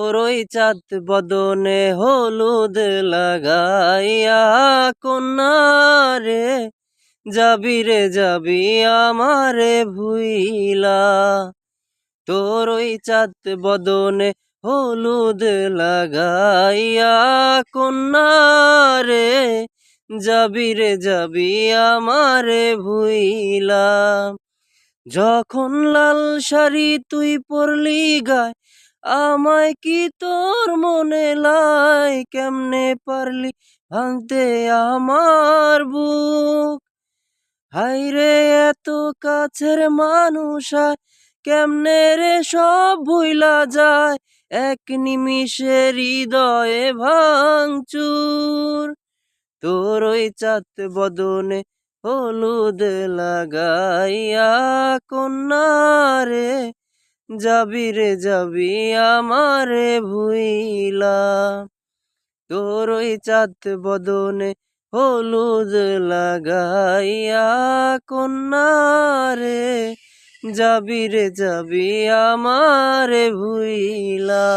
তোর ওই চাঁদ বদনে হলুদ লাগাইয়া কন্যারে যাবি রে যাবি আমারে ভুইলা। তোর ওই চাঁদ বদনে হলুদ লাগাইয়া কন্যারে যাবি রে যাবি আমারে ভুইলা। যখন লাল শাড়ি তুই পরলি গায় আমায় কি তোর মনে লাই, কেমনে পারলি ভাঙতে আমার বুক। হায়রে এত কাছের মানুষ আর কেমনে রে সব ভুইলা যায়, এক নিমিষে হৃদয়ে ভাঙচুর। তোর ওই চাঁদ বদনে হলুদ লাগাইয়া কন্যারে যাবি রে যাবি আমারে ভুইলা। তোর ওই চাঁদ বদনে হলুদ লাগাইয়া কন্যারে যাবি রে যাবি আমারে ভুইলা।